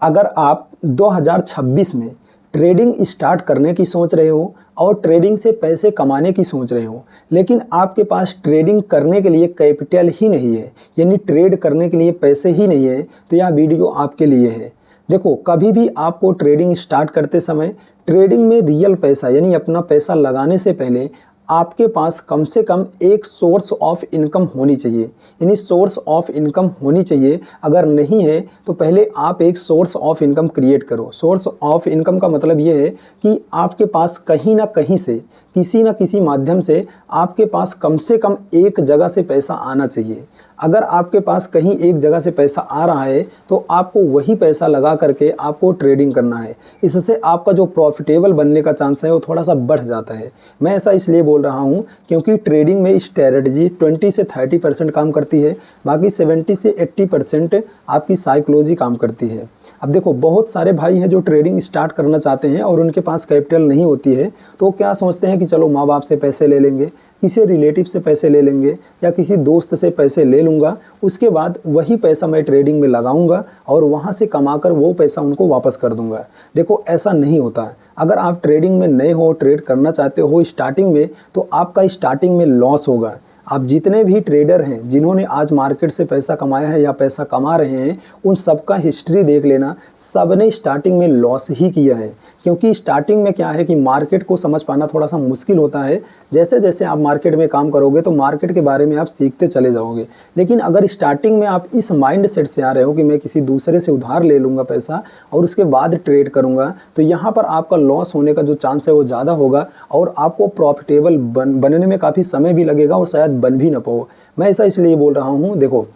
अगर आप 2026 में ट्रेडिंग स्टार्ट करने की सोच रहे हो और ट्रेडिंग से पैसे कमाने की सोच रहे हो, लेकिन आपके पास ट्रेडिंग करने के लिए कैपिटल ही नहीं है, यानी ट्रेड करने के लिए पैसे ही नहीं है, तो यह वीडियो आपके लिए है। देखो, कभी भी आपको ट्रेडिंग स्टार्ट करते समय ट्रेडिंग में रियल पैसा यानी अपना पैसा लगाने से पहले आपके पास कम से कम एक सोर्स ऑफ इनकम होनी चाहिए, यानी सोर्स ऑफ इनकम होनी चाहिए। अगर नहीं है तो पहले आप एक सोर्स ऑफ इनकम क्रिएट करो। सोर्स ऑफ इनकम का मतलब ये है कि आपके पास कहीं ना कहीं से, किसी ना किसी माध्यम से आपके पास कम से कम एक जगह से पैसा आना चाहिए। अगर आपके पास कहीं एक जगह से पैसा आ रहा है तो आपको वही पैसा लगा करके आपको ट्रेडिंग करना है। इससे आपका जो प्रॉफिटेबल बनने का चांस है वो थोड़ा सा बढ़ जाता है। मैं ऐसा इसलिए बोल रहा हूँ क्योंकि ट्रेडिंग में स्ट्रेटजी 20 से 30% काम करती है, बाकी 70 से 80% आपकी साइकोलॉजी काम करती है। अब देखो, बहुत सारे भाई हैं जो ट्रेडिंग स्टार्ट करना चाहते हैं और उनके पास कैपिटल नहीं होती है, तो क्या सोचते हैं कि चलो माँ बाप से पैसे ले लेंगे, किसी रिलेटिव से पैसे ले लेंगे या किसी दोस्त से पैसे ले लूँगा, उसके बाद वही पैसा मैं ट्रेडिंग में लगाऊंगा और वहाँ से कमाकर वो पैसा उनको वापस कर दूंगा। देखो, ऐसा नहीं होता है। अगर आप ट्रेडिंग में नए हो, ट्रेड करना चाहते हो स्टार्टिंग में, तो आपका स्टार्टिंग में लॉस होगा। आप जितने भी ट्रेडर हैं जिन्होंने आज मार्केट से पैसा कमाया है या पैसा कमा रहे हैं, उन सबका हिस्ट्री देख लेना, सब ने स्टार्टिंग में लॉस ही किया है। क्योंकि स्टार्टिंग में क्या है कि मार्केट को समझ पाना थोड़ा सा मुश्किल होता है। जैसे जैसे आप मार्केट में काम करोगे तो मार्केट के बारे में आप सीखते चले जाओगे। लेकिन अगर स्टार्टिंग में आप इस माइंड सेट से आ रहे हो कि मैं किसी दूसरे से उधार ले लूँगा पैसा और उसके बाद ट्रेड करूँगा, तो यहाँ पर आपका लॉस होने का जो चांस है वो ज़्यादा होगा और आपको प्रॉफिटेबल बनने में काफ़ी समय भी लगेगा और शायद बन भी ना पाओ। मैं ऐसा इसलिए बोल रहा हूँ। देखो,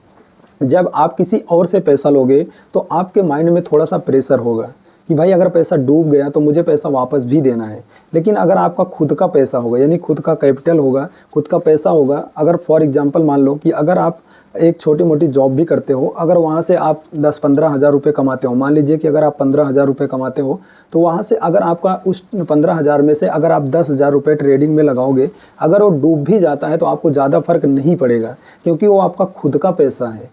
जब आप किसी और से पैसा लोगे तो आपके माइंड में थोड़ा सा प्रेशर होगा कि भाई अगर पैसा डूब गया तो मुझे पैसा वापस भी देना है। लेकिन अगर आपका खुद का पैसा होगा, यानी खुद का कैपिटल होगा, खुद का पैसा होगा, अगर फॉर एग्जांपल मान लो कि अगर आप एक छोटी मोटी जॉब भी करते हो, अगर वहाँ से आप 10-15 हज़ार रुपये कमाते हो, मान लीजिए कि अगर आप 15 हज़ार रुपये कमाते हो, तो वहाँ से अगर आपका उस 15 हज़ार में से अगर आप 10 हज़ार रुपये ट्रेडिंग में लगाओगे, अगर वो डूब भी जाता है तो आपको ज़्यादा फर्क नहीं पड़ेगा, क्योंकि वो आपका खुद का पैसा है।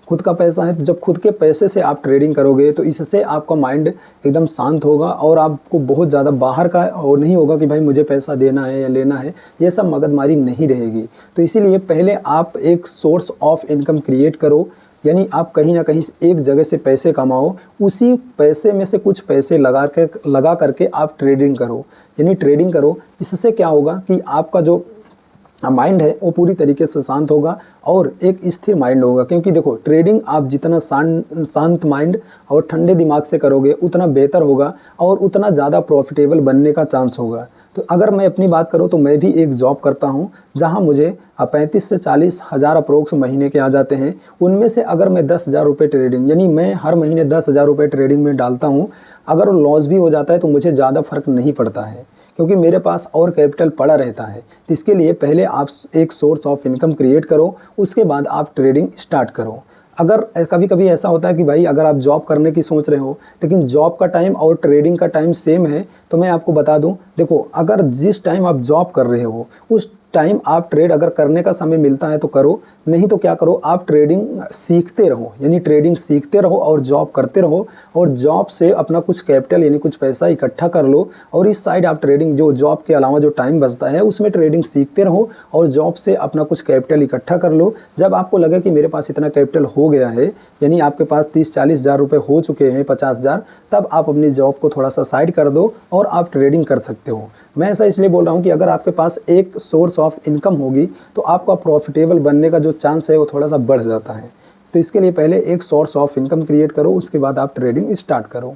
खुद का पैसा है तो जब खुद के पैसे से आप ट्रेडिंग करोगे तो इससे आपका माइंड एकदम शांत होगा और आपको बहुत ज़्यादा बाहर का और नहीं होगा कि भाई मुझे पैसा देना है या लेना है, ये सब मगजमारी नहीं रहेगी। तो इसीलिए पहले आप एक सोर्स ऑफ इनकम क्रिएट करो, यानी आप कहीं ना कहीं एक जगह से पैसे कमाओ, उसी पैसे में से कुछ पैसे लगा करके आप ट्रेडिंग करो, यानी ट्रेडिंग करो। इससे क्या होगा कि आपका जो माइंड है वो पूरी तरीके से शांत होगा और एक स्थिर माइंड होगा। क्योंकि देखो, ट्रेडिंग आप जितना शांत माइंड और ठंडे दिमाग से करोगे उतना बेहतर होगा और उतना ज़्यादा प्रॉफिटेबल बनने का चांस होगा। तो अगर मैं अपनी बात करूँ तो मैं भी एक जॉब करता हूँ जहाँ मुझे 35 से 40 हज़ार अप्रोक्स महीने के आ जाते हैं। उनमें से अगर मैं 10 हज़ार रुपये ट्रेडिंग, यानी मैं हर महीने 10 हज़ार रुपये ट्रेडिंग में डालता हूँ, अगर वो लॉस भी हो जाता है तो मुझे ज़्यादा फर्क नहीं पड़ता है, क्योंकि मेरे पास और कैपिटल पड़ा रहता है। तो इसके लिए पहले आप एक सोर्स ऑफ इनकम क्रिएट करो, उसके बाद आप ट्रेडिंग स्टार्ट करो। अगर कभी कभी ऐसा होता है कि भाई अगर आप जॉब करने की सोच रहे हो लेकिन जॉब का टाइम और ट्रेडिंग का टाइम सेम है, तो मैं आपको बता दूं, देखो, अगर जिस टाइम आप जॉब कर रहे हो उस टाइम आप ट्रेड अगर करने का समय मिलता है तो करो, नहीं तो क्या करो, आप ट्रेडिंग सीखते रहो, यानी ट्रेडिंग सीखते रहो और जॉब करते रहो और जॉब से अपना कुछ कैपिटल यानी कुछ पैसा इकट्ठा कर लो और इस साइड आप ट्रेडिंग, जो जॉब के अलावा जो टाइम बचता है उसमें ट्रेडिंग सीखते रहो और जॉब से अपना कुछ कैपिटल इकट्ठा कर लो। जब आपको लगे कि मेरे पास इतना कैपिटल हो गया है, यानी आपके पास 30-40 हज़ार रुपये हो चुके हैं, 50 हज़ार, तब आप अपनी जॉब को थोड़ा सा साइड कर दो और आप ट्रेडिंग कर सकते हो। मैं ऐसा इसलिए बोल रहा हूँ कि अगर आपके पास एक सोर्स ऑफ इनकम होगी तो आपका प्रॉफिटेबल बनने का जो चांस है वो थोड़ा सा बढ़ जाता है। तो इसके लिए पहले एक सोर्स ऑफ इनकम क्रिएट करो, उसके बाद आप ट्रेडिंग स्टार्ट करो।